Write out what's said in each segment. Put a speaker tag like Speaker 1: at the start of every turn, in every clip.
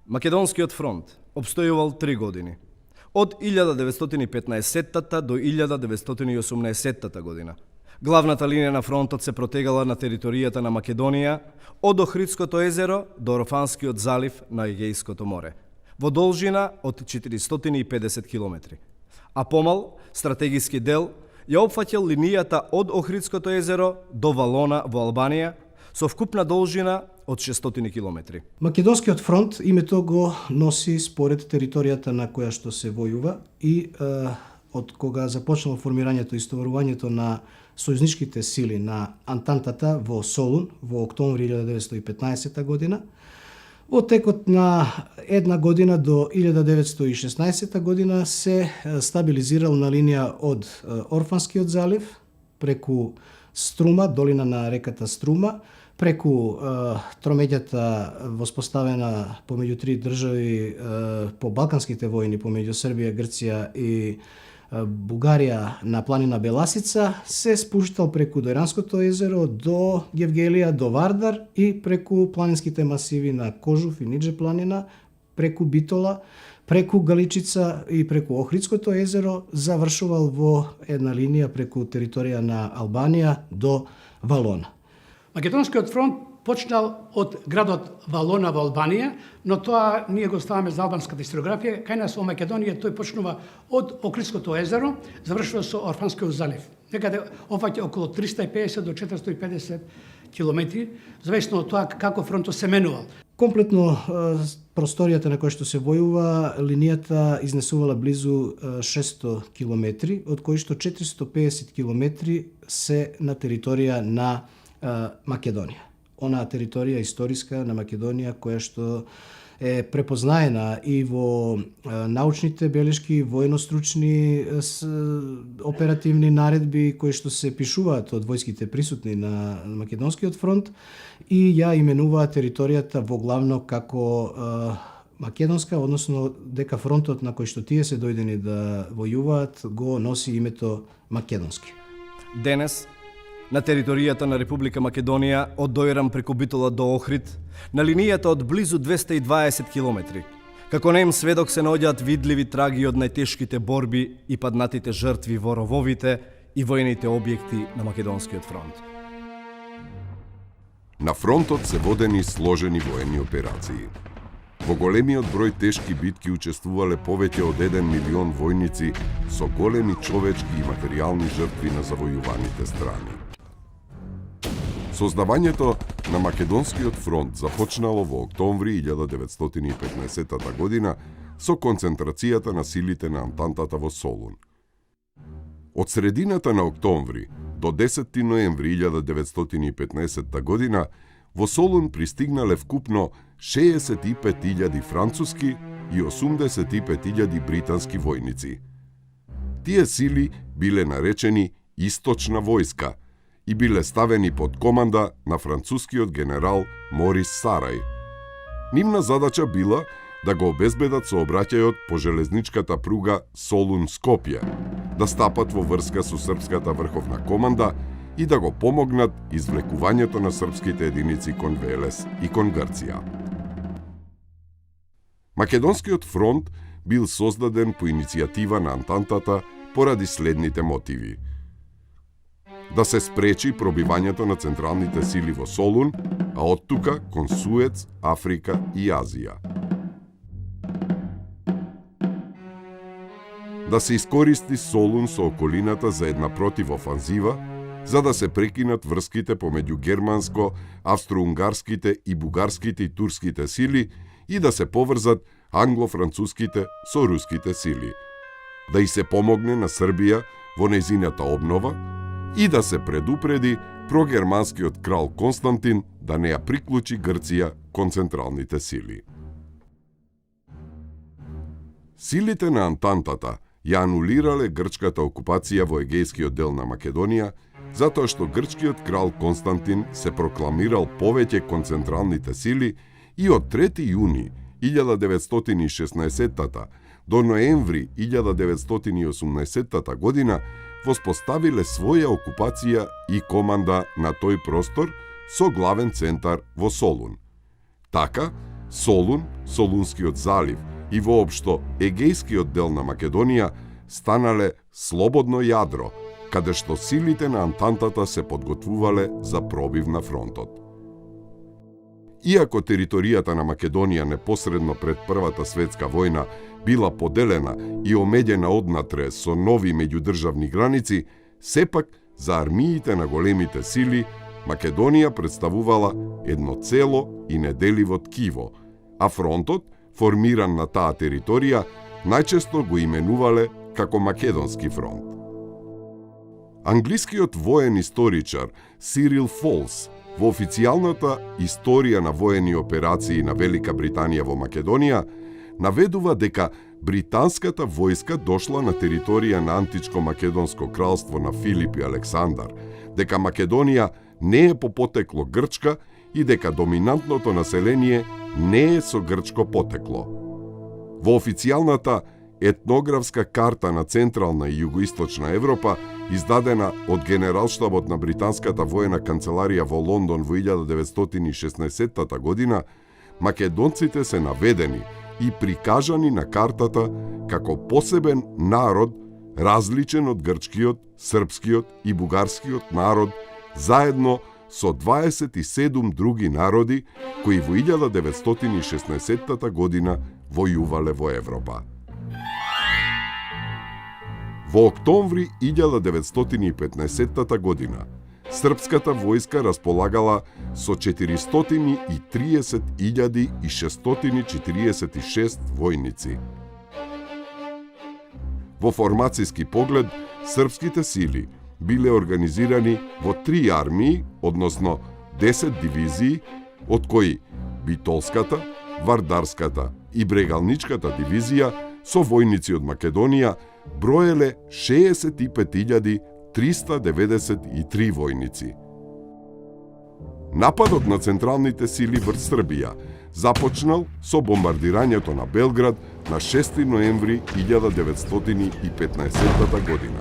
Speaker 1: Македонскиот фронт обстојувал 3 години. Од 1915 до 1918 година. Главната линија на фронтот се протегала на територијата на Македонија од Охридското езеро до Орфанскиот залив на Егејското море, во должина од 450 километри. А помал, стратегиски дел, ја опфаќал линијата од Охридското езеро до Валона во Албанија, со вкупна должина од 600 километри.
Speaker 2: Македонскиот фронт името го носи според територијата на која што се војува и од кога започнало формирањето и стоварувањето на сојузничките сили на Антантата во Солун во октомври 1915 година. Во текот на една година до 1916 година се стабилизирал на линија од Орфанскиот залив, преку Струма, долина на реката Струма, преку тромеѓата воспоставена помеѓу три држави по балканските војни, помеѓу Србија, Грција и Бугарија на планина Беласица, се спуштал преку Дојранското езеро до Гевгелија, до Вардар и преку планинските масиви на Кожув и Ниџе планина, преку Битола, преку Галичица и преку Охридското езеро, завршувал во една линија преку територија на Албанија до Валона.
Speaker 3: Македонскиот фронт почнал од градот Валона во Албанија, но тоа ние го ставаме за албанската историографија. Кај нас во Македонија тој почнува од Охридското езеро, завршува со Орфанскиот залив. Некаде опфаќа околу 350 до 450 километри, зависно од тоа како фронтот се менувал.
Speaker 2: Комплетно просторијата на која што се војува, линијата изнесувала близу 600 километри, од кои што 450 километри се на територија на Македонија. Онаа територија историска на Македонија која што е препознаена и во научните белешки, војно-стручни оперативни наредби кои што се пишуваат од војските присутни на Македонскиот фронт и ја именуваат територијата во главно како македонска, односно дека фронтот на кој што тие се дојдени да војуваат го носи името македонски.
Speaker 1: Денес, на територијата на Република Македонија, од Дојран преку Битола до Охрид, на линијата од близу 220 километри. Како нем сведок се наоѓаат видливи траги од најтешките борби и паднатите жртви во рововите и војните објекти на Македонскиот фронт.
Speaker 4: На фронтот се водени сложени воени операции. Во големиот број тешки битки учествувале повеќе од 1 милион војници со големи човечки и материјални жртви на завојуваните страни. Создавањето на Македонскиот фронт започнало во октомври 1915 година со концентрацијата на силите на Антантата во Солун. Од средината на октомври до 10 ноември 1915 година во Солун пристигнале вкупно 65.000 француски и 85.000 британски војници. Тие сили биле наречени Источна војска и биле ставени под команда на францускиот генерал Морис Сарај. Нивна задача била да го обезбедат сообраќајот по железничката пруга Солун-Скопје, да стапат во врска со српската врховна команда и да го помогнат извлекувањето на српските единици кон Велес и кон Грција. Македонскиот фронт бил создаден по иницијатива на Антантата поради следните мотиви: да се спречи пробивањето на централните сили во Солун, а оттука кон Суец, Африка и Азија. Да се искористи Солун со околината за една противофанзива, за да се прекинат врските помеѓу германско, австро-унгарските и бугарските и турските сили и да се поврзат англо-француските со руските сили, да и се помогне на Србија во нејзината обнова и да се предупреди прогерманскиот крал Константин да не ја приклучи Грција кон централните сили. Силите на Антантата ја анулирале грчката окупација во егејскиот дел на Македонија, затоа што грчкиот крал Константин се прокламирал повеќе кон централните сили и од 3 јуни 1916 до ноември 1918 година воспоставиле своја окупација и команда на тој простор со главен центар во Солун. Така, Солун, Солунскиот залив и воопшто Егејскиот дел на Македонија станале слободно јадро, каде што силите на Антантата се подготвувале за пробив на фронтот. Иако територијата на Македонија непосредно пред Првата светска војна била поделена и омеѓена однатре со нови меѓудржавни граници, сепак за армиите на големите сили Македонија представувала едно цело и неделиво ткиво, а фронтот, формиран на таа територија, најчесто го именувале како Македонски фронт. Англискиот воен историчар Сирил Фолс во официјалната историја на воени операции на Велика Британија во Македонија наведува дека британската војска дошла на територија на античко Македонско кралство на Филип и Александар, дека Македонија не е по потекло грчка и дека доминантното население не е со грчко потекло. Во официјалната етнографска карта на Централна и Југоисточна Европа, издадена од Генералштабот на Британската воена канцеларија во Лондон во 1916 година, македонците се наведени и прикажани на картата како посебен народ, различен од грчкиот, српскиот и бугарскиот народ, заедно со 27 други народи кои во 1916 година војувале во Европа. Во октомври 1915 година српската војска располагала со 430.646 војници. Во формацијски поглед, српските сили биле организирани во 3 армии, односно 10 дивизии, од кои Битолската, Вардарската и Брегалничката дивизија со војници од Македонија броеле 65.393 војници. Нападот на централните сили врз Србија започнал со бомбардирањето на Белград на 6 ноември 1915 година.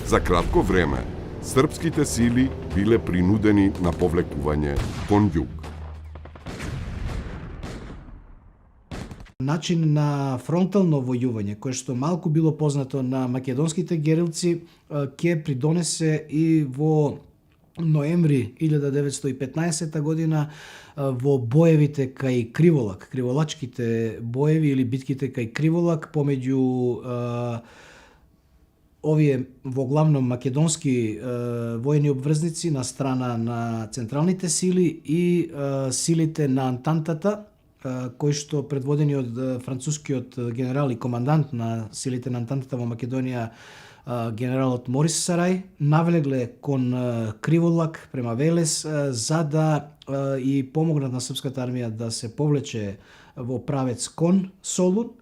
Speaker 4: За кратко време, српските сили биле принудени на повлекување кон југ.
Speaker 2: Начин на фронтално војување, кое што малку било познато на македонските герилци, ќе придонесе и во ноември 1915 година во боевите кај Криволак, криволачките боеви или битките кај Криволак помеѓу овие во главном македонски војни обврзници на страна на централните сили и силите на Антантата, кои што предводени од францускиот генерал и командант на силите на Антантата во Македонија, генералот Морис Сарај, навлегле кон Криволак према Велес за да и помогнат на српската армија да се повлече во правец кон Солун.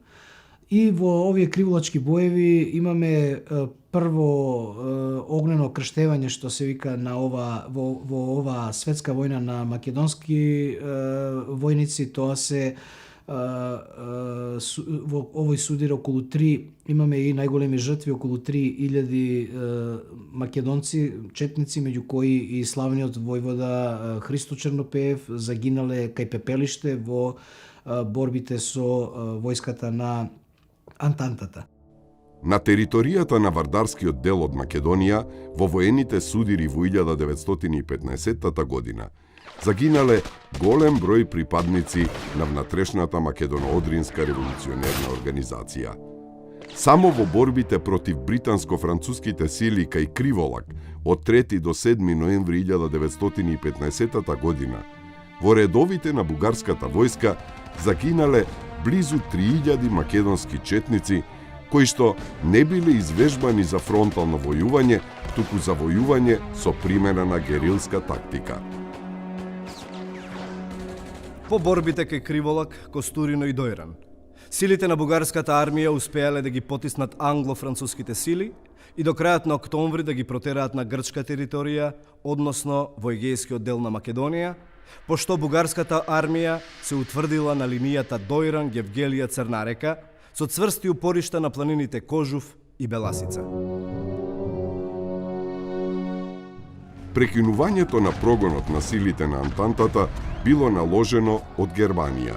Speaker 2: И во овие криволачки боеви имаме прво огнено крштевање, што се вика на во ова светска војна на македонски војници. Тоа се во овој судир околу 3, имаме и најголеми жртви, околу 3000 македонци, четници, меѓу кои и славниот војвода Христо Чернопеев загинале кај пепелиште во борбите со војската на Антантата.
Speaker 4: На територијата на Вардарскиот дел од Македонија, во воените судири во 1915 година, загинале голем број припадници на внатрешната македоно-одринска револуционерна организација. Само во борбите против британско-француските сили кај Криволак од 3 до 7 ноември 1915 година, во редовите на бугарската војска загинале близу 3000 македонски четници, кои што не биле извежбани за фронтално војување, туку за војување со примена на герилска тактика.
Speaker 1: По борбите кај Криволак, Костурино и Дојран, силите на бугарската армија успеале да ги потиснат англо-француските сили и до крајот на октомври да ги протераат на грчка територија, односно во Егејскиот дел на Македонија, пошто бугарската армија се утврдила на линијата Дојран-Гевгелија-Црна река со цврсти упоришта на планините Кожув и Беласица.
Speaker 4: Прекинувањето на прогонот на силите на Антантата било наложено од Германија.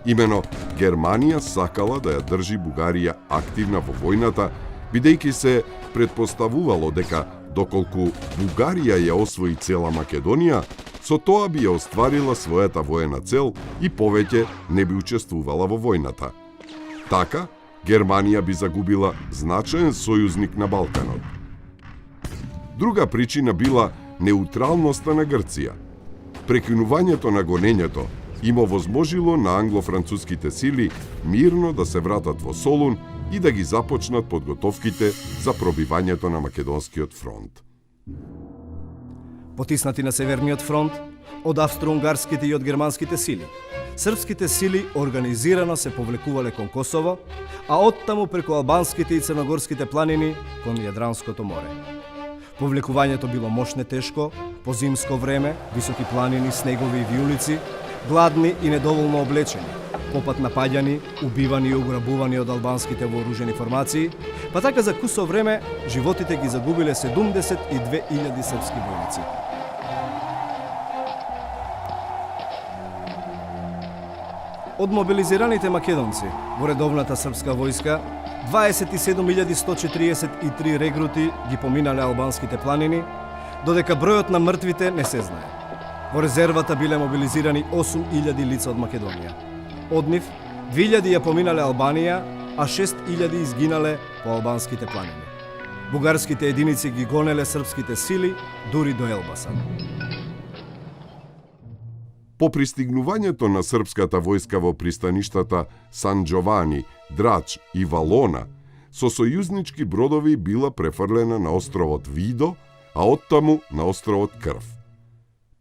Speaker 4: Имено Германија сакала да ја држи Бугарија активна во војната, бидејќи се предпоставувало дека доколку Бугарија ја освои цела Македонија, со тоа би ја остварила својата воена цел и повеќе не би учествувала во војната. Така, Германија би загубила значаен сојузник на Балканот. Друга причина била неутралноста на Грција. Прекинувањето на гонењето им овозможило на англо-француските сили мирно да се вратат во Солун и да ги започнат подготовките за пробивањето на Македонскиот фронт.
Speaker 1: Потиснати на Северниот фронт од австро-унгарските и од германските сили, српските сили организирано се повлекувале кон Косово, а оттаму преку албанските и црногорските планини кон Јадранското море. Повлекувањето било мошне тешко, по зимско време, високи планини, снегови и виулици, гладни и недоволно облечени, попат напаѓани, убивани и ограбувани од албанските вооружени формации, па така за кусо време животите ги загубиле 72.000 српски војници. Од мобилизираните македонци во редовната српска војска, 27.143 регрути ги поминале албанските планини, додека бројот на мртвите не се знае. Во резервата биле мобилизирани 8.000 лица од Македонија. Од нив, 2.000 ја поминале Албанија, а 6.000 изгинале по албанските планини. Бугарските единици ги гонеле српските сили дури до Елбасан.
Speaker 4: По пристигнувањето на српската војска во пристаништата Сан Джовани, Драч и Валона, со сојузнички бродови била префрлена на островот Видо, а оттаму на островот Крв.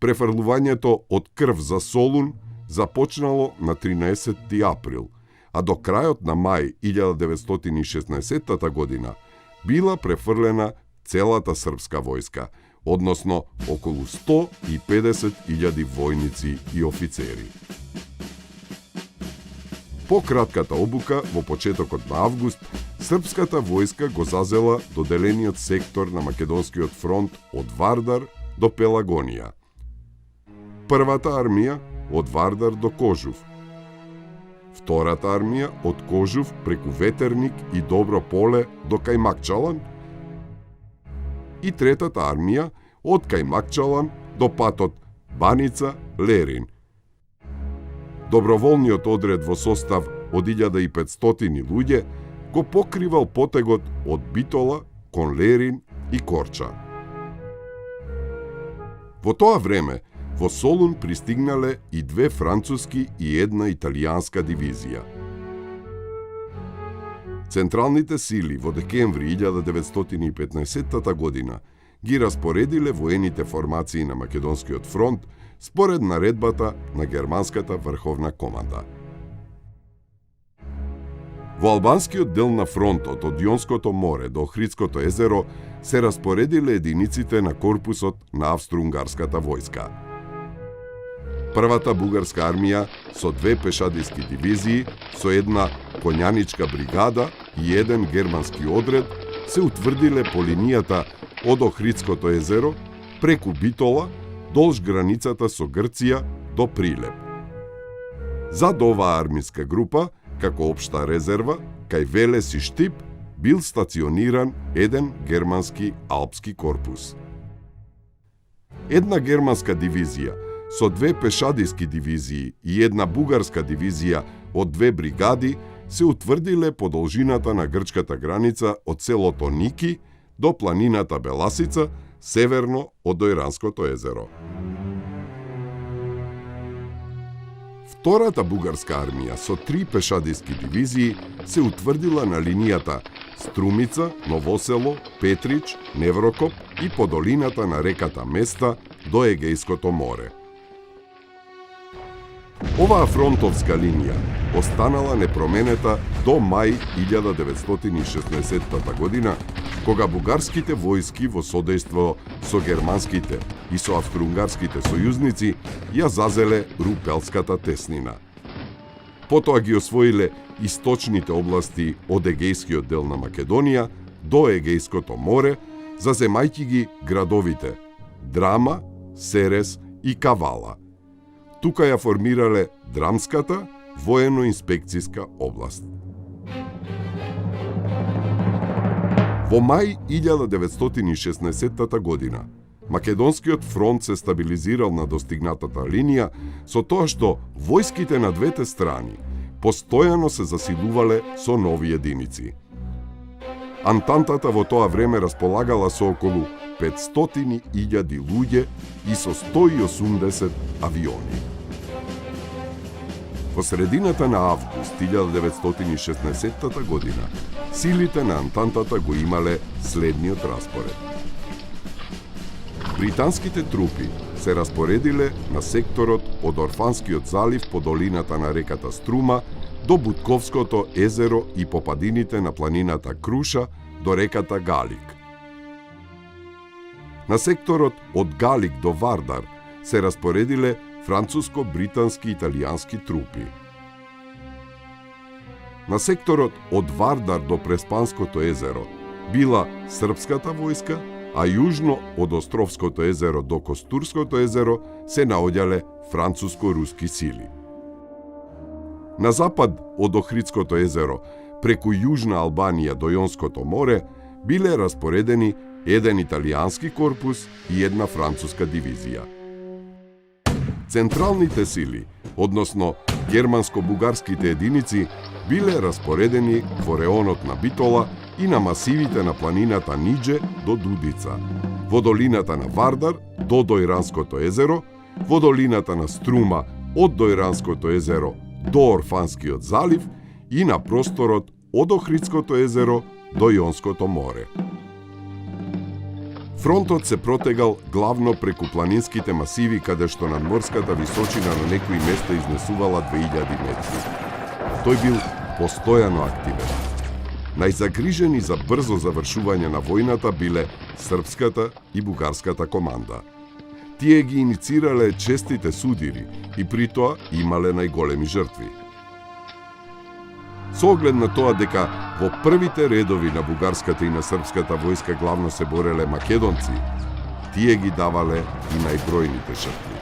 Speaker 4: Префрлувањето од Крв за Солун започнало на 13. април, а до крајот на мај 1916 година била префрлена целата српска војска, односно околу 150.000 војници и офицери. По кратката обука во почетокот на август, српската војска го зазела доделениот сектор на Македонскиот фронт од Вардар до Пелагонија. Првата армија од Вардар до Кожув. Втората армија од Кожув преку Ветерник и Добро поле до Кајмакчалан и третата армија од Кајмакчалан до патот Баница-Лерин. Доброволниот одред во состав од 1500 луѓе го покривал потегот од Битола кон Лерин и Корча. Во тоа време во Солун пристигнале и 2 француски и 1 италијанска дивизија. Централните сили во декември 1915 година ги распоредиле воените формации на Македонскиот фронт според наредбата на германската врховна команда. Во албанскиот дел на фронтот од Јонското море до Охридското езеро се распоредиле единиците на корпусот на австро-унгарската војска. Првата бугарска армија со 2 пешадиски дивизии, со 1 конјаничка бригада и 1 германски одред се утврдиле по линијата од Охридското езеро преку Битола долж границата со Грција до Прилеп. Зад оваа армиска група, како општа резерва, кај Велес и Штип, бил стациониран 1 германски алпски корпус. Една германска дивизија со 2 пешадиски дивизии и 1 бугарска дивизија од 2 бригади се утврдиле по должината на грчката граница од селото Ники до планината Беласица, северно од Дојранското езеро. Втората бугарска армија со 3 пешадиски дивизии се утврдила на линијата Струмица, Новосело, Петрич, Неврокоп и по долината на реката Места до Егејското море. Оваа фронтовска линија останала непроменета до мај 1916 година, кога бугарските војски во содејство со германските и со австро-унгарските сојузници ја зазеле Рупелската теснина. Потоа ги освоиле источните области од Егејскиот дел на Македонија до Егејското море, заземајќи ги градовите Драма, Серес и Кавала. Тука ја формирале Драмската воено-инспекцијска област. Во мај 1916 година, Македонскиот фронт се стабилизирал на достигнатата линија со тоа што војските на двете страни постојано се засилувале со нови единици. Антантата во тоа време располагала со околу 500.000 луѓе и со 180 авиони. Во средината на август 1916 година, силите на Антантата го имале следниот распоред. Британските трупи се распоредиле на секторот од Орфанскиот залив по долината на реката Струма до Бутковското езеро и по падините на планината Круша до реката Галик. На секторот од Галик до Вардар се распоредиле француско-британски и италијански трупи. На секторот од Вардар до Преспанското езеро била српската војска, а јужно од Островското езеро до Костурското езеро се наоѓале француско-руски сили. На запад од Охридското езеро, преку Јужна Албанија до Јонското море, биле распоредени еден италијански корпус и една француска дивизија. Централните сили, односно германско-бугарските единици, биле распоредени во реонот на Битола и на масивите на планината Нидже до Дудица, во долината на Вардар до Дојранското езеро, во долината на Струма од Дојранското езеро до Орфанскиот залив и на просторот од Охридското езеро до Јонското море. Фронтот се протегал главно преку планинските масиви каде што надморската височина на некои места изнесувала 2000 метри. Тој бил постојано активен. Најзагрижени за брзо завршување на војната биле српската и бугарската команда. Тие ги иницирале честите судири и при тоа имале најголеми жртви. Со оглед на тоа дека во првите редови на бугарската и на српската војска главно се бореле македонци, тие ги давале и најбројните жртви.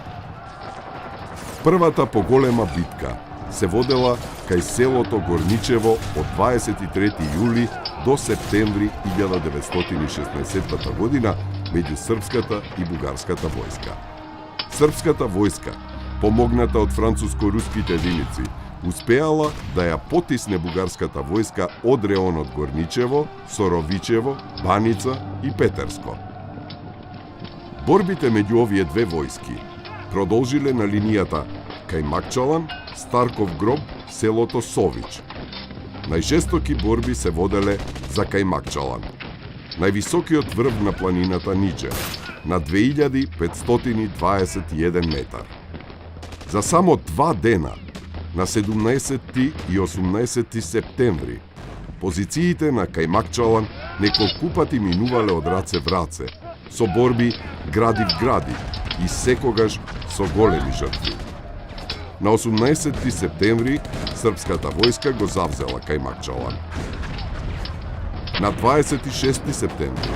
Speaker 4: Првата поголема битка се водела кај селото Горничево од 23 јули до септември 1916 година меѓу српската и бугарската војска. Српската војска, помогната од француско-руските единици, успеала да ја потисне бугарската војска од реонот Горничево, Соровичево, Баница и Петерско. Борбите меѓу овие две војски продолжиле на линијата Кајмакчалан, Старков гроб, селото Сович. Најжестоки борби се воделе за Кајмакчалан, највисокиот врв на планината Нидже, на 2521 метар. За само 2 дена, на 17 и 18 септември, позициите на Кајмакчалан неколку пати минувале од раце в раце, со борби гради в гради и секогаш со големи жртви. На 18 септември српската војска го завзела Кајмакчалан. На 26 септември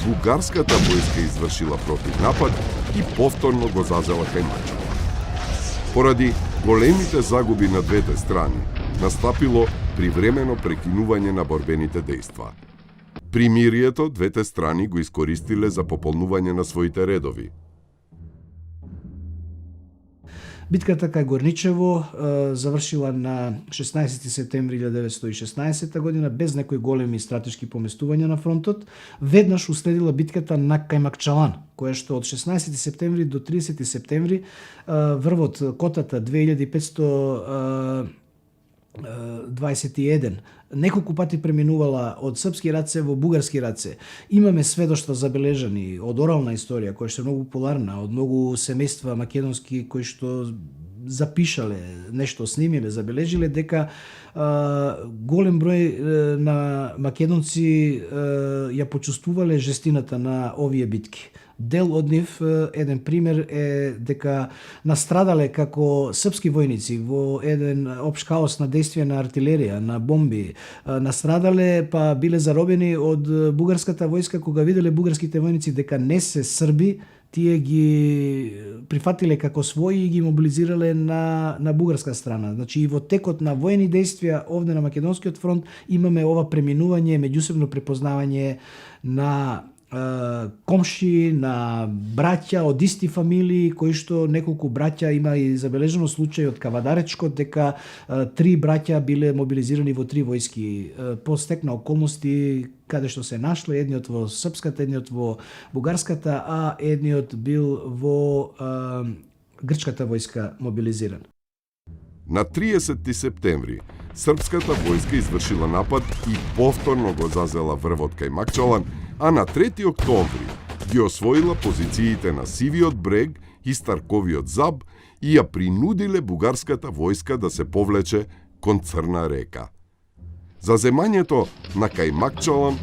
Speaker 4: бугарската војска извршила противнапад и повторно го зазела Кајмакчалан. Поради големите загуби на двете страни, настапило привремено прекинување на борбените дејства. Примирието двете страни го искористиле за пополнување на своите редови.
Speaker 2: Битката кај Горничево завршила на 16 септември 1916 година без некои големи стратешки поместувања на фронтот. Веднаш уследила битката на Кајмакчалан, која што од 16 септември до 30 септември врвот котата 2521 неколку пати преминувала од српски раце во бугарски раце. Имаме сведоштва забележани од орална историја, која што е многу популарна, од многу семејства македонски кои што запишале нешто, снимиле, забележиле дека голем број на македонци ја почувствувале жестината на овие битки. Дел од нив, еден пример е дека настрадале како српски војници во еден општ хаос на действие на артилерија, на бомби. Настрадале па биле заробени од бугарската војска кога виделе бугарските војници дека не се срби, тие ги прифатиле како своји и ги мобилизирале на бугарска страна. Значи и во текот на воени действија овде на Македонскиот фронт имаме ова преминување, меѓусебно препознавање на комши, на браќа од исти фамилии, кои што неколку браќа има и забележено случај од Кавадаречко, дека 3 браќа биле мобилизирани во 3 војски. По стек на околности каде што се нашле, едниот во српската, едниот во бугарската, а едниот бил во грчката војска мобилизиран.
Speaker 4: На 30 септември српската војска извршила напад и повторно го зазела врвот кај Макчалан, а на 3 октомври ги освоила позициите на Сивиот брег и Старковиот заб и ја принудиле бугарската војска да се повлече кон Црна река. Заземањето на кај Макчалан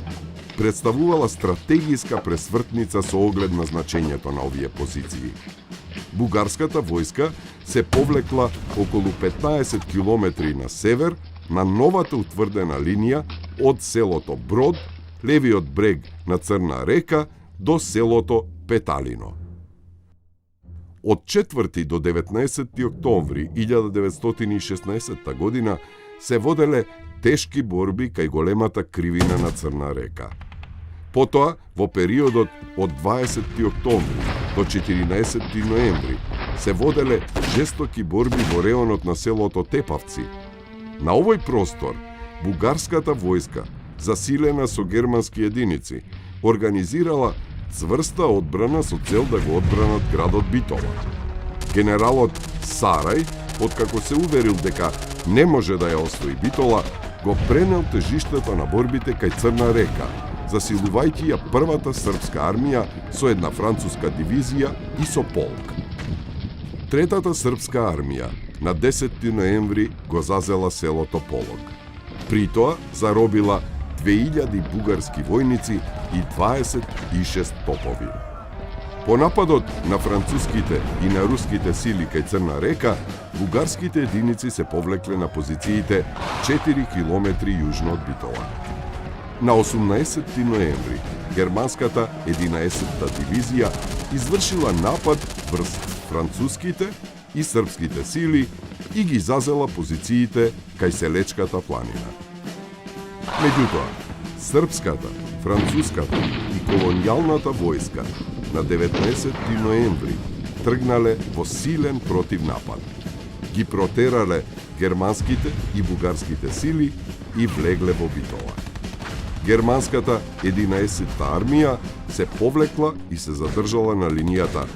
Speaker 4: представувала стратегиска пресвртница со оглед на значењето на овие позиции. Бугарската војска се повлекла околу 15 километри на север на новата утврдена линија од селото Брод, левиот брег на Црна река, до селото Петалино. Од 4 до 19 октомври 1916 година се воделе тешки борби кај големата кривина на Црна река. Потоа, во периодот од 20 октомври до 14 ноември, се воделе жестоки борби во реонот на селото Тепавци. На овој простор, бугарската војска, засилена со германски единици, организирала цврста одбрана со цел да го одбранат градот Битола. Генералот Сарај, откако се уверил дека не може да ја освои Битола, го пренел тежиштето на борбите кај Црна река, засилувајќи ја првата српска армија со една француска дивизија и со полк. Третата српска армија на 10 ноември го зазела селото Полог. При тоа заробила 2000 бугарски војници и 26 топови. По нападот на француските и на руските сили кај Црна река, бугарските единици се повлекле на позициите 4 километри јужно од Битола. На 18 ноември, германската 11-та дивизија извршила напад врз француските и српските сили и ги зазела позициите кај Селечката планина. Меѓутоа, српската, француската и колонијалната војска на 19 ноември тргнале во силен противнапад. Ги протерале германските и бугарските сили и влегле во Битола. Германската 11-та армија се повлекла и се задржала на линијата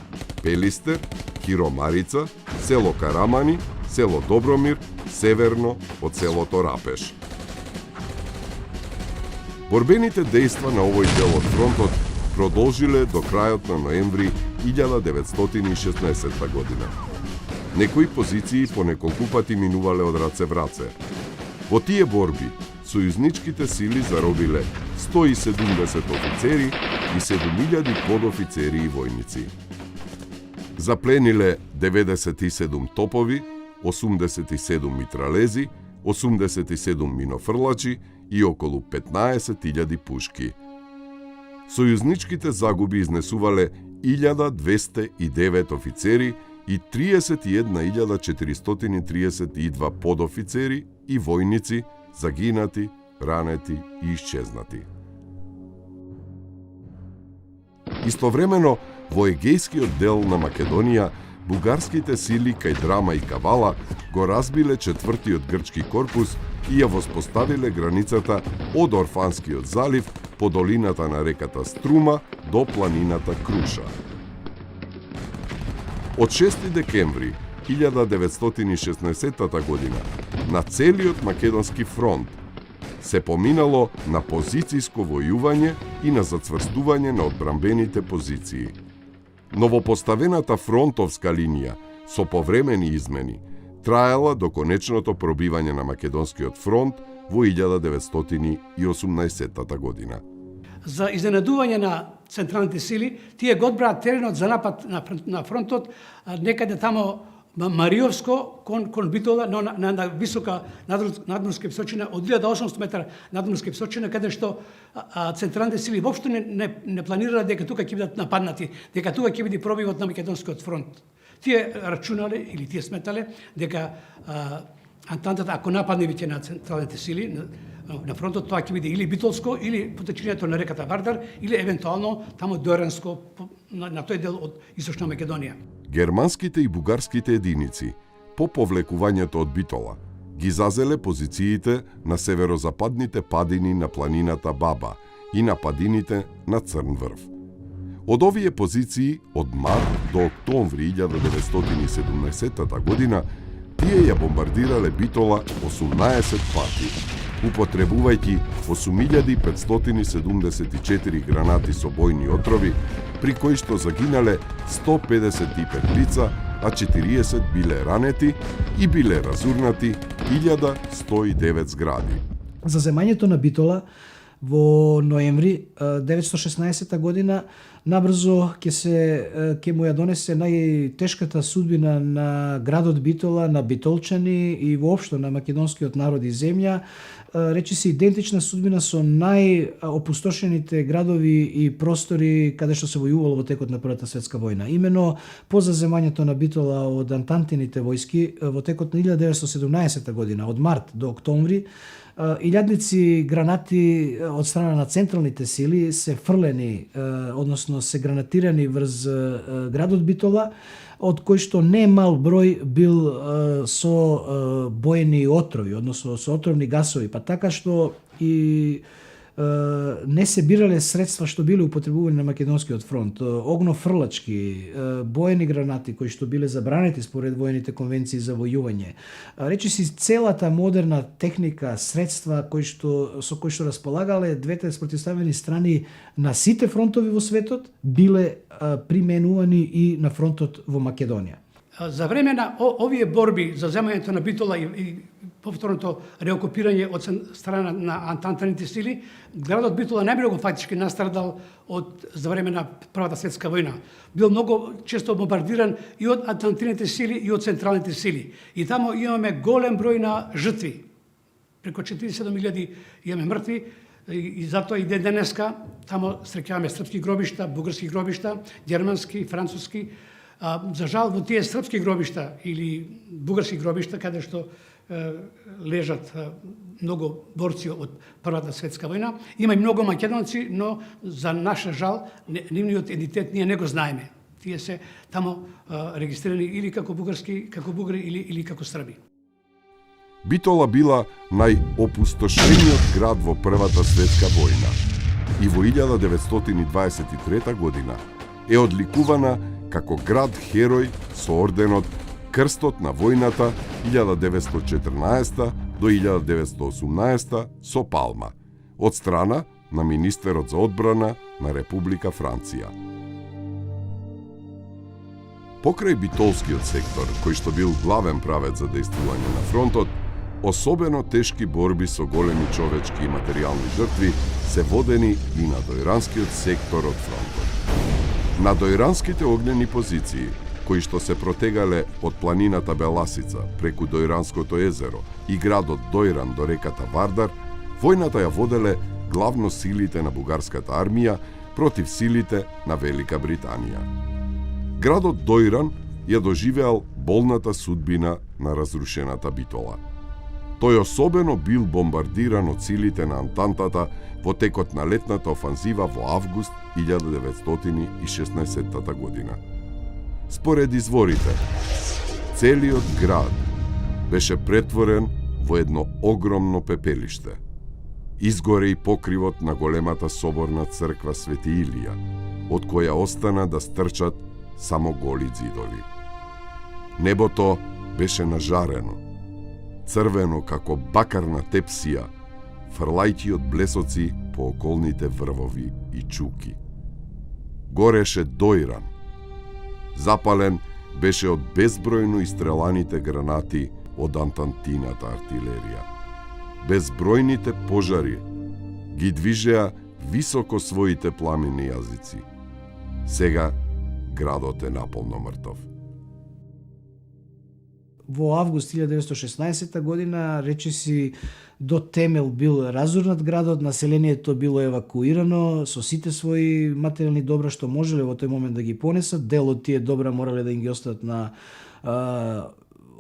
Speaker 4: Пелистер, Киромарица, село Карамани, село Добромир, северно од селото Рапеш. Борбените дејства на овој дел од фронтот продолжиле до крајот на ноември 1916 година. Некои позиции по неколку пати минувале од раце в раце. Во тие борби, сојузничките сили заробиле 170 офицери и 7000 подофицери и војници. Заплениле 97 топови, 87 митралези, 87 минофрлачи и околу 15.000 пушки. Сојузничките загуби изнесувале 1209 офицери и 31.432 подофицери и војници загинати, ранети и исчезнати. Истовремено, во егејскиот дел на Македонија, бугарските сили кај Драма и Кавала го разбиле 4-тиот грчки корпус и ја воспоставиле границата од Орфанскиот залив по долината на реката Струма до планината Круша. Од 6 декември 1916 година на целиот македонски фронт се поминало на позицијско војување и на зацврстување на одбранбените позиции. Новопоставената фронтовска линија со повремени измени траела до конечното пробивање на Македонскиот фронт во 1918 година.
Speaker 3: за изненадување на централните сили, тие го одбраат теренот за напад на фронтот некаде тамо Мариовско кон Битола на висока надморска височина од 1800 метра надморска височина, каде што централните сили воопшто не планирале дека тука ќе бидат нападнати, дека тука ќе биде пробивот на македонскиот фронт. Тие рачунале или тие сметале дека Антантата, ако нападне веќе на централните сили на фронтот, тоа ќе биде или Битолско, или потечењето на реката Вардар, или евентуално тамо Дојранско на тој дел од Источна Македонија.
Speaker 4: Германските и бугарските единици, по повлекувањето од Битола, ги зазеле позициите на северозападните падини на планината Баба и на падините на Црн врв. Од овие позиции, од март до октомври 1917 година, тие ја бомбардирале Битола 18 пати, употребувајќи 8574 гранати со бојни отрови, при кои што загинале 155 лица, а 40 биле ранети и биле разурнати 1109 згради.
Speaker 2: За земањето на Битола во ноември 1916 година набрзо ќе му ја донесе најтешката судбина на градот Битола, на битолчани и воопшто на македонскиот народ и земја. Речиси идентична судбина со најопустошените градови и простори каде што се војувало во текот на Првата светска војна. Имено по заземањето на Битола од антантините војски во текот на 1917 година, од март до октомври, илјадници гранати од страна на централните сили се фрлени, односно се гранатирани врз градот Битола, од кој што не мал број бил со боени отрови, односно со отровни гасови, па така што и не се бирале средства што биле употребувани на македонскиот фронт. Огнофрлачки, боени гранати кои што биле забранети според воените конвенции за војување. Речиси целата модерна техника, средства со кои што располагале двете спротивставени страни на сите фронтови во светот биле применувани и на фронтот во Македонија.
Speaker 3: За време на овие борби за земањето на Битола и повторното реокупирање од страна на антантаните сили, градот Битола најмногу фактички настрадал за време на Првата светска војна. Бил многу често бомбардиран и од антантините сили и од централните сили. И тамо имаме голем број на жртви. Преку 47.000 имаме мртви, и затоа и денеска тамо среќаваме српски гробишта, бугарски гробишта, германски, француски. За жал, во тие српски гробишта или бугарски гробишта, каде што лежат многу борци од Првата светска војна, има и многу македонци, но за наша жал, нивниот идентитет ние не го знаеме. Тие се тамо регистрирани или како бугари или како срби.
Speaker 4: Битола била најопустошениот град во Првата светска војна и во 1923 година е одликувана како град-херој со орденот Крстот на војната 1914 до 1918 со палма од страна на министерот за одбрана на Република Франција. Покрај битолскиот сектор, кој што бил главен правец за дејствување на фронтот, особено тешки борби со големи човечки и материјални жртви се водени и на дојранскиот сектор од фронтот. На дојранските огнени позиции, кои што се протегале од планината Беласица преку Дојранското езеро и градот Дојран до реката Вардар, војната ја воделе главно силите на бугарската армија против силите на Велика Британија. Градот Дојран ја доживеал болната судбина на разрушената Битола. Тој особено бил бомбардиран од силите на Антантата во текот на летната офанзива во август 1916 година. Според изворите, целиот град беше претворен во едно огромно пепелиште. Изгоре и покривот на големата соборна црква Свети Илија, од која остана да стрчат само голи ѕидови. Небото беше нажарено, црвено како бакарна тепсија, фрлајќи од блесоци по околните врвови и чуки. Гореше Дојран. Запален беше од безбројно истреланите гранати од антантината артилерија. Безбројните пожари ги движеа високо своите пламени јазици. Сега градот е наполно мртов.
Speaker 2: Во август 1916 година речиси до темел бил разурнат градот, населението било евакуирано со сите своји материјални добра што можеле во тој момент да ги понесат. Дел од тие добра морале да им ги остават на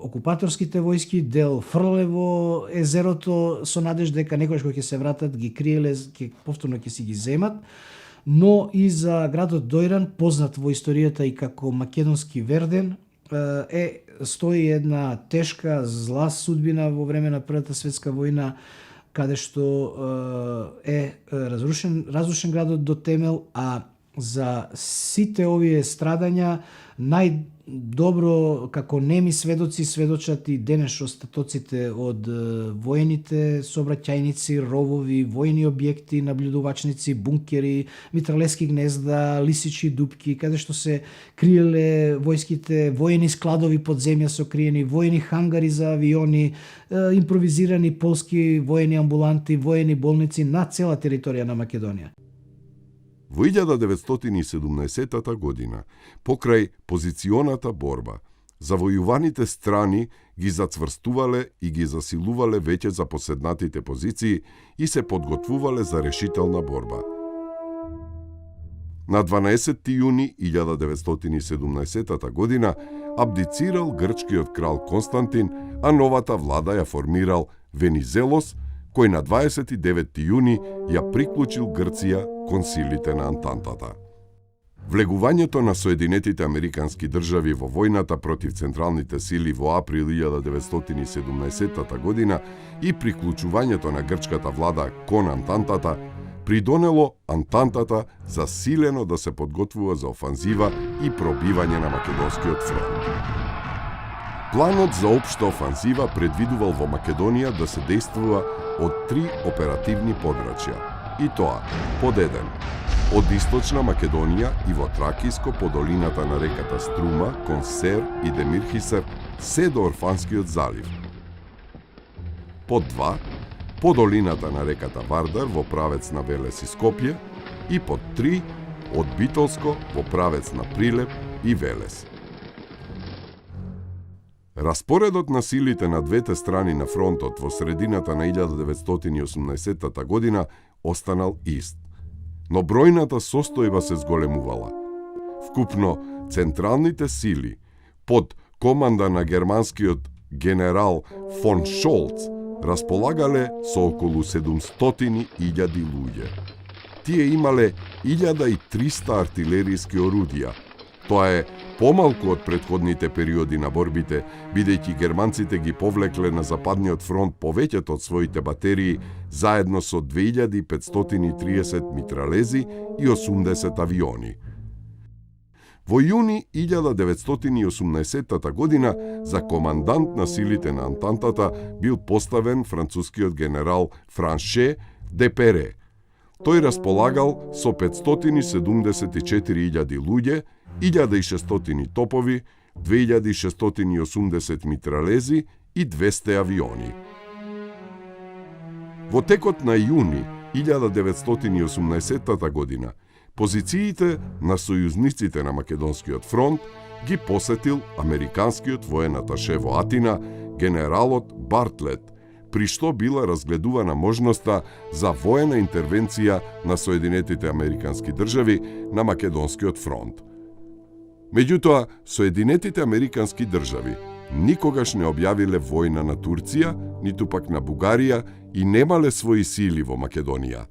Speaker 2: окупаторските војски, дел фрлале во езерото со надеж дека некогаш кога ќе се вратат ги криеле, повторно ќе си ги земат. Но и за градот Дојран, познат во историјата и како македонски Верден, стои една тешка, зла судбина во време на Првата светска војна, каде што е разрушен градот до темел, а за сите овие страдања најдобро како неми сведоци сведочат и денеш остатоците од воените сообраќајници, ровови, војни објекти, наблюдувачници, бункери, митралески гнезда, лисичи дупки, каде што се криеле војските, воени складови под земја сокриени, воени хангари за авиони, импровизирани полски воени амбуланти, воени болници на цела територија на Македонија.
Speaker 4: Во 1917 година, покрај позиционата борба, завојуваните страни ги зацврстувале и ги засилувале веќе запоседнатите позиции и се подготвувале за решителна борба. На 12 јуни 1917 година абдицирал грчкиот крал Константин, а новата влада ја формирал Венизелос, кој на 29 јуни ја приклучил Грција кон силите на Антантата. Влегувањето на Соединетите Американски држави во војната против централните сили во април 1917 година и приклучувањето на грчката влада кон Антантата придонело Антантата засилено да се подготвува за офанзива и пробивање на македонскиот фронт. Планот за општа офанзива предвидувал во Македонија да се действува од 3 оперативни подрачја, и тоа под 1 од Источна Македонија и во Тракиско по долината на реката Струма, кон Сер и Демирхисер, се до Орфанскиот залив. Под 2 по долината на реката Вардар во правец на Велес и Скопје и под 3 од Битолско во правец на Прилеп и Велес. Распоредот на силите на двете страни на фронтот во средината на 1918 година останал ист, но бројната состојба се зголемувала. Вкупно, централните сили под команда на германскиот генерал фон Шолц располагале со околу 700.000 луѓе. Тие имале 1300 артилериски орудија. Тоа е помалку од претходните периоди на борбите, бидејќи германците ги повлекле на западниот фронт повеќето од своите батерии заедно со 2530 митралези и 80 авиони. Во јуни 1918 година за командант на силите на Антантата бил поставен францускиот генерал Франше де Пере. Тој располагал со 574.000 луѓе, 1600 топови, 2680 митралези и 200 авиони. Во текот на јуни 1918 година, позициите на сојузниците на Македонскиот фронт ги посетил американскиот воен аташе во Атина, генералот Бартлет, при што била разгледувана можноста за воена интервенција на Соединетите Американски држави на Македонскиот фронт. Меѓутоа, Соединетите Американски држави никогаш не објавиле војна на Турција, ниту пак на Бугарија и немале своји сили во Македонија.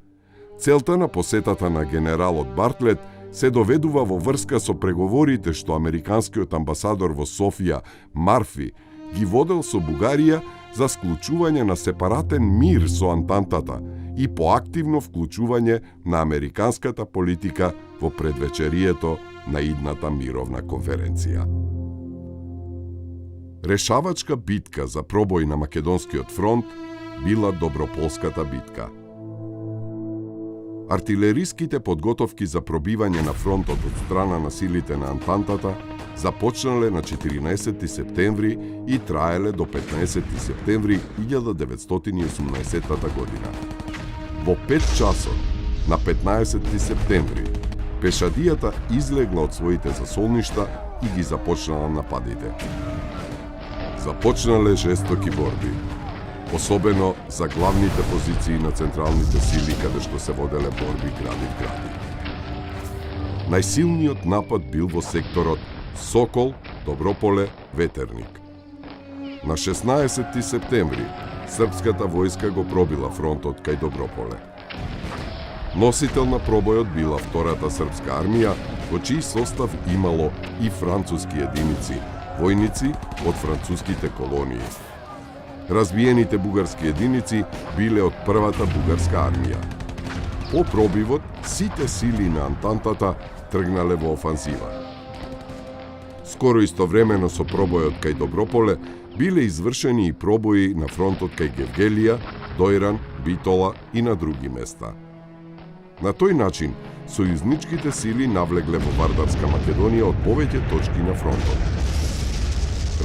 Speaker 4: Целта на посетата на генералот Бартлет се доведува во врска со преговорите што американскиот амбасадор во Софија, Марфи, ги водел со Бугарија за склучување на сепаратен мир со Антантата и поактивно вклучување на американската политика во предвечерието на идната мировна конференција. Решавачка битка за пробој на Македонскиот фронт била Доброполската битка. Артилериските подготовки за пробивање на фронтот од страна на силите на Антантата започнале на 14 септември и траеле до 15 септември 1918 година. Во 5 часот На 15 септември, пешадијата излегла од своите засолништа и ги започнала нападите. Започнале жестоки борби, особено за главните позиции на централните сили каде што се воделе борби гради в гради. Најсилниот напад бил во секторот Сокол, Доброполе, Ветерник. На 16 септември српската војска го пробила фронтот кај Доброполе. Носител на пробојот била втората српска армија, во чиј состав имало и француски единици, војници од француските колонии. Разбиените бугарски единици биле од првата бугарска армија. По пробивот, сите сили на Антантата тргнале во офанзива. Скоро истовремено со пробојот кај Доброполе биле извршени и пробои на фронтот кај Гевгелија, Дојран, Битола и на други места. На тој начин, сојузничките сили навлегле во Вардарска Македонија од повеќе точки на фронтот.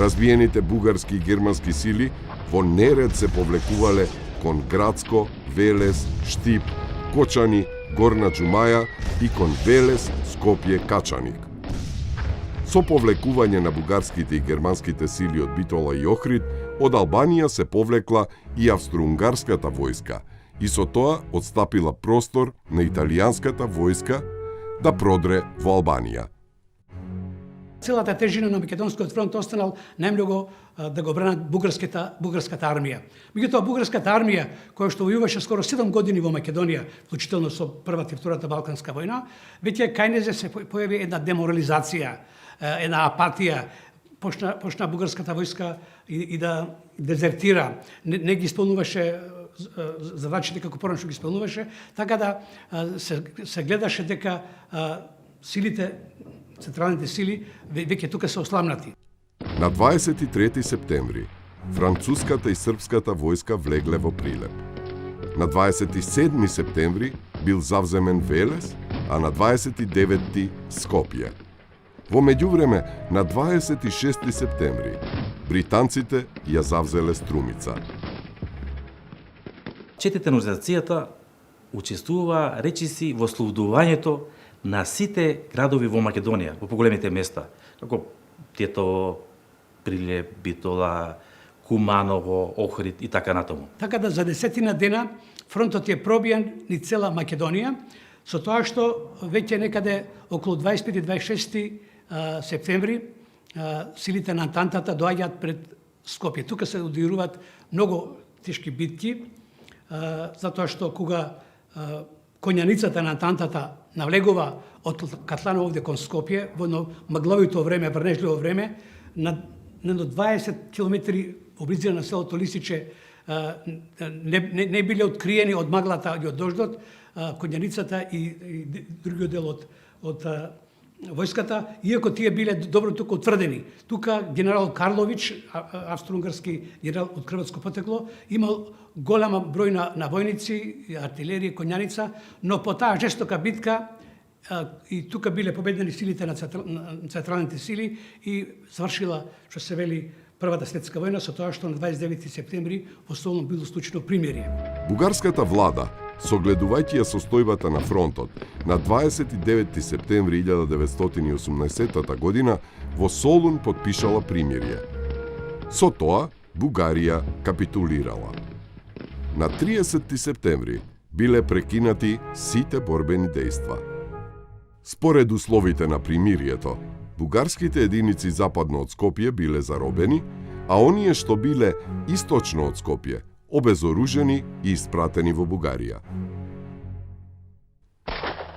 Speaker 4: Разбиените бугарски и германски сили во неред се повлекувале кон Грацко, Велес, Штип, Кочани, Горна Џумаја и кон Велес, Скопје, Качаник. Со повлекување на бугарските и германските сили од Битола и Охрид, од Албанија се повлекла и австро-унгарската војска и со тоа отстапила простор на италијанската војска да продре во Албанија.
Speaker 3: Целата тежина на Македонскиот фронт останал најмногу да го бранат бугарската армија. Меѓутоа, бугарската армија, која што војуваше скоро 7 години во Македонија, вклучително со Првата и Втората Балканска војна, веќе кај незе се појави една деморализација, една апатија. Почна бугарската војска и да дезертира, не ги исполнуваше задачите како порано што ги исполнуваше, така да се гледаше дека силите, централните сили, веќе тука се осламнати.
Speaker 4: На 23 септември, француската и српската војска влегле во Прилеп. На 27 септември бил завземен Велес, а на 29 Скопје. Во меѓувреме, на 26 септември, британците ја завзеле Струмица.
Speaker 5: Четите организацијата учествува речиси во ослободувањето на сите градови во Македонија, во поголемите места, како Тетово, Прилеп, Битола, Куманово, Охрид и така натаму.
Speaker 3: Така да за 10 дена фронтот е пробиен ни цела Македонија, со тоа што веќе некаде околу 25-26 септември силите на Антантата доаѓаат пред Скопје. Тука се одигруваат многу тешки битки, затоа што кога коњаницата на Антантата навлегува од Катланово овде кон Скопје, во едно мгловито време, врнежливо време, на 20 километри во близина на селото Лисиче не биле откриени од маглата и од дождот, коњаницата и другиот дел од војската, иако тие биле добро тука утврдени. Тука генерал Карлович, австро-унгарски генерал од хрватско потекло, имал голема број на војници, артилерија, коњаница, но по таа жестока битка и тука биле победени силите на централните сили и завршила, што се вели, Првата светска војна, со тоа што на 29 септември во Солун било случено примирие.
Speaker 4: Бугарската влада, согледувајќи ја состојбата на фронтот, на 29 септември 1918 година во Солун потпишала примирие. Со тоа, Бугарија капитулирала. На 30 септември биле прекинати сите борбени дејства. Според условите на примирието, бугарските единици западно од Скопје биле заробени, а оние што биле источно од Скопје обезоружени и испратени во Бугарија.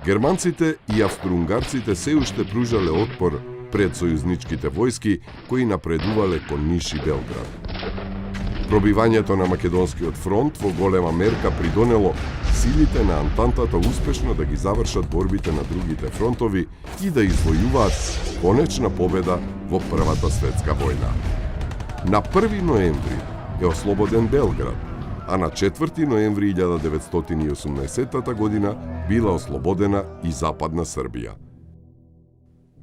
Speaker 4: Германците и австро-унгарците се уште пружале отпор пред сојузничките војски кои напредувале кон Ниш и Белград. Пробивањето на Македонскиот фронт во голема мерка придонело силите на Антантата успешно да ги завршат борбите на другите фронтови и да извојуваат конечна победа во Првата светска војна. На 1 ноември е ослободен Белград, а на 4 ноември 1918 година била ослободена и Западна Србија.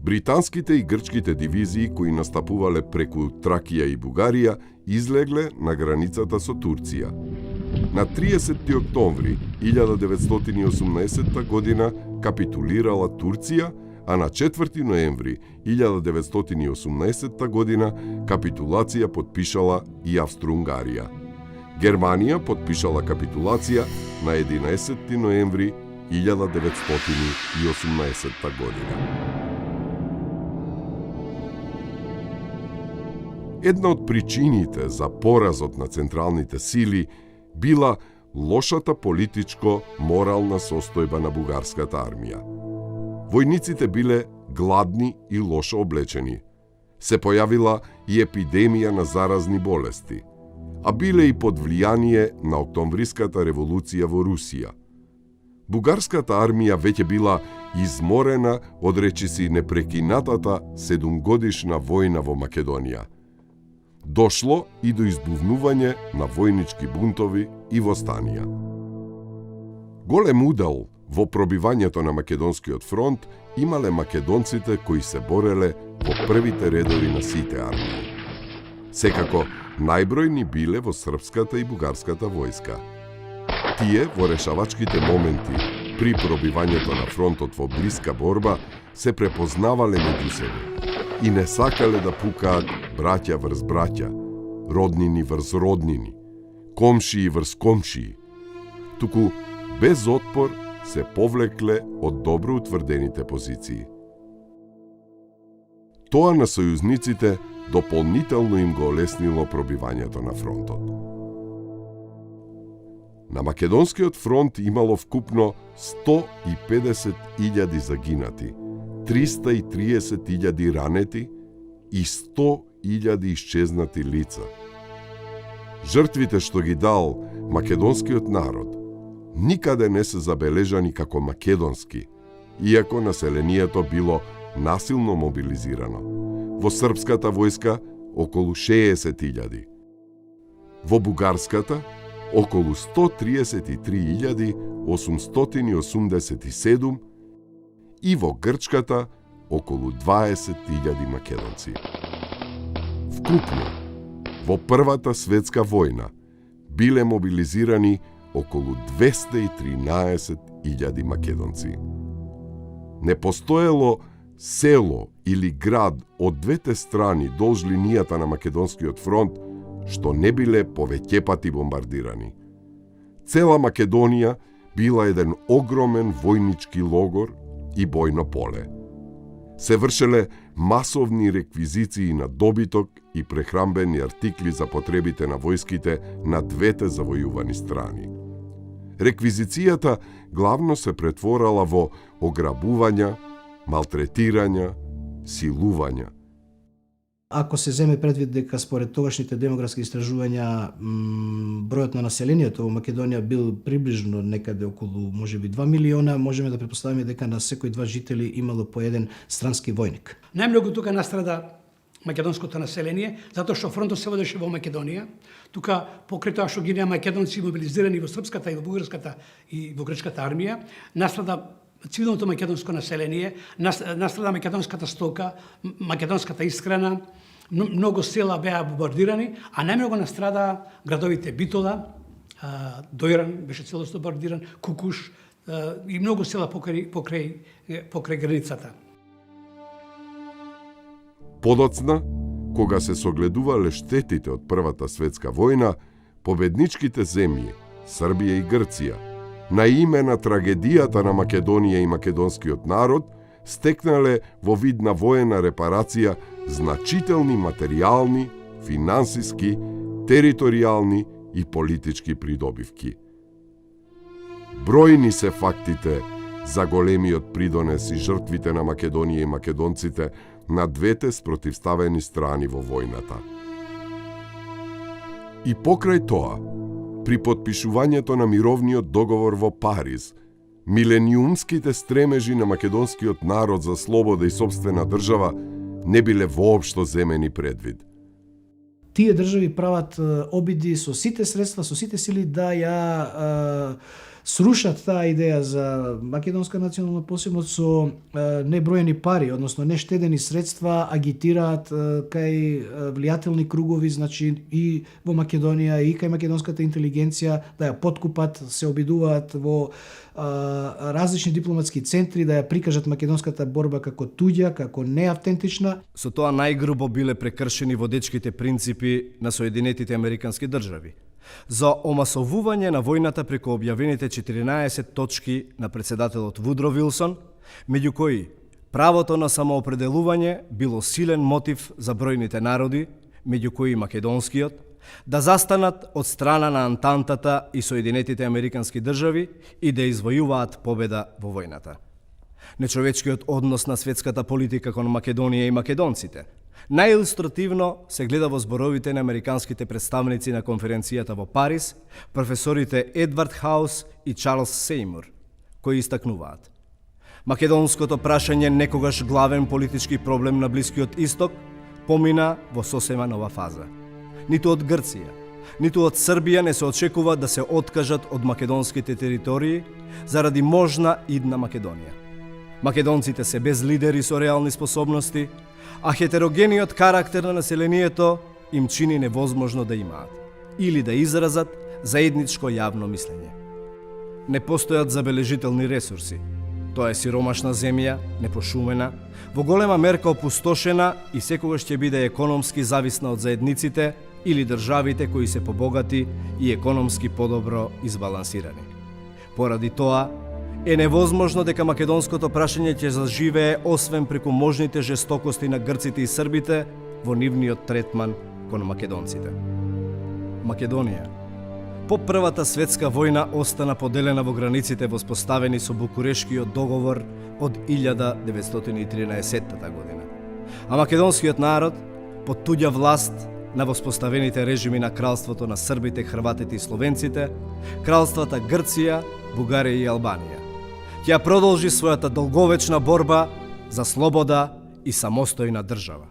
Speaker 4: Британските и грчките дивизии кои настапувале преку Тракија и Бугарија излегле на границата со Турција. На 30. октомври 1918 година капитулирала Турција, а на 4. ноември 1918 година капитулација потпишала и Австро-Унгарија. Германија потпишала капитулација на 11. ноември 1918 година. Една од причините за поразот на централните сили била лошата политичко-морална состојба на бугарската армија. Војниците биле гладни и лошо облечени. Се појавила и епидемија на заразни болести, а биле и под влијание на Октомвриската револуција во Русија. Бугарската армија веќе била изморена од речиси непрекинатата 7-годишна војна во Македонија. Дошло и до избувнување на војнички бунтови и востанија. Голем удел во пробивањето на Македонскиот фронт имале македонците кои се бореле во првите редови на сите армии. Секако, најбројни биле во српската и бугарската војска. Тие, во решавачките моменти при пробивањето на фронтот во блиска борба, се препознавале меѓу себе и не сакале да пукаат браќа врз браќа, роднини врз роднини, комшии врз комшии. Туку, без отпор, се повлекле од добро утврдените позиции. Тоа на сојузниците дополнително им го олеснило пробивањето на фронтот. На Македонскиот фронт имало вкупно 150.000 загинати, 330.000 ранети и 100.000 исчезнати лица. Жртвите што ги дал македонскиот народ никаде не се забележани како македонски, иако населението било насилно мобилизирано. Во српската војска околу 60.000. Во бугарската околу 133.887 и во грчката околу 20.000 македонци. Вкупно, во Првата светска војна биле мобилизирани околу 213.000 македонци. Не постоело село или град од двете страни долж линијата на Македонскиот фронт што не биле повеќе пати бомбардирани. Цела Македонија била еден огромен војнички логор и бојно поле. Се вршеле масовни реквизиции на добиток и прехрамбени артикли за потребите на војските на двете завојувани страни. Реквизицијата главно се претворала во ограбувања, малтретирања, силувања.
Speaker 2: Ако се земе предвид дека според тогашните демографски истражувања бројот на населението во Македонија бил приближно некаде околу можеби 2 милиона, можеме да претпоставиме дека на секој 2 жители имало по еден странски војник.
Speaker 3: Најмногу тука настрада македонското население, затоа што фронтот се водеше во Македонија. Тука, покрај тоа што ги нема македонци мобилизирани во српската и во бугарската и во грчката армија, настрада цивилното македонско население, настрада македонската стока, македонската исхрана, многу села беа бомбардирани, а најмногу настрада градовите Битола, Дојран беше целосно бомбардиран, Кукуш и многу села покрај границата.
Speaker 4: Подоцна, кога се согледувале штетите од Првата светска војна, победничките земји, Србија и Грција, на име на трагедијата на Македонија и македонскиот народ, стекнале во вид на воена репарација значителни материјални, финансиски, територијални и политички придобивки. Бројни се фактите за големиот придонес и жртвите на Македонија и македонците на двете спротивставени страни во војната. И покрај тоа, при потпишувањето на мировниот договор во Париз, милениумските стремежи на македонскиот народ за слобода и сопствена држава не биле воопшто земени предвид.
Speaker 2: Тие држави прават обиди со сите средства, со сите сили да ја срушат таа идеја за македонска национална посебност со неброени пари, односно нештедени средства, агитираат кај влијателни кругови, значи и во Македонија и кај македонската интелигенција да ја поткупат, се обидуваат во различни дипломатски центри да ја прикажат македонската борба како туѓа, како неавтентична.
Speaker 1: Со тоа најгрубо биле прекршени водечките принципи на Соединетите Американски држави за омасовување на војната преку објавените 14 точки на председателот Вудро Вилсон, меѓу кои правото на самоопределување било силен мотив за бројните народи, меѓу кои македонскиот, да застанат од страна на Антантата и Соединетите Американски држави и да извојуваат победа во војната. Нечовечкиот однос на светската политика кон Македонија и македонците најилустративно се гледа во зборовите на американските представници на конференцијата во Париз, професорите Едвард Хаус и Чарлс Сеймур, кои истакнуваат: македонското прашање, некогаш главен политички проблем на Блискиот Исток, помина во сосема нова фаза. Ниту од Грција, ниту од Србија не се очекува да се откажат од македонските територии заради можна идна Македонија. Македонците се без лидери со реални способности, а хетерогениот карактер на населението им чини невозможно да имаат или да изразат заедничко јавно мислење. Не постојат забележителни ресурси. Тоа е сиромашна земја, непошумена, во голема мерка опустошена и секогаш ќе биде економски зависна од заедниците или државите кои се побогати и економски подобро избалансирани. Поради тоа, е невозможно дека македонското прашање ќе заживее освен преку можните жестокости на грците и србите во нивниот третман кон македонците. Македонија по Првата светска војна остана поделена во границите воспоставени со Букурешкиот договор од 1913 година. А македонскиот народ под туѓа власт на воспоставените режими на кралството на србите, хрватите и словенците, кралствата Грција, Бугарија и Албанија, ќе продолжи својата долговечна борба за слобода и самостојна држава.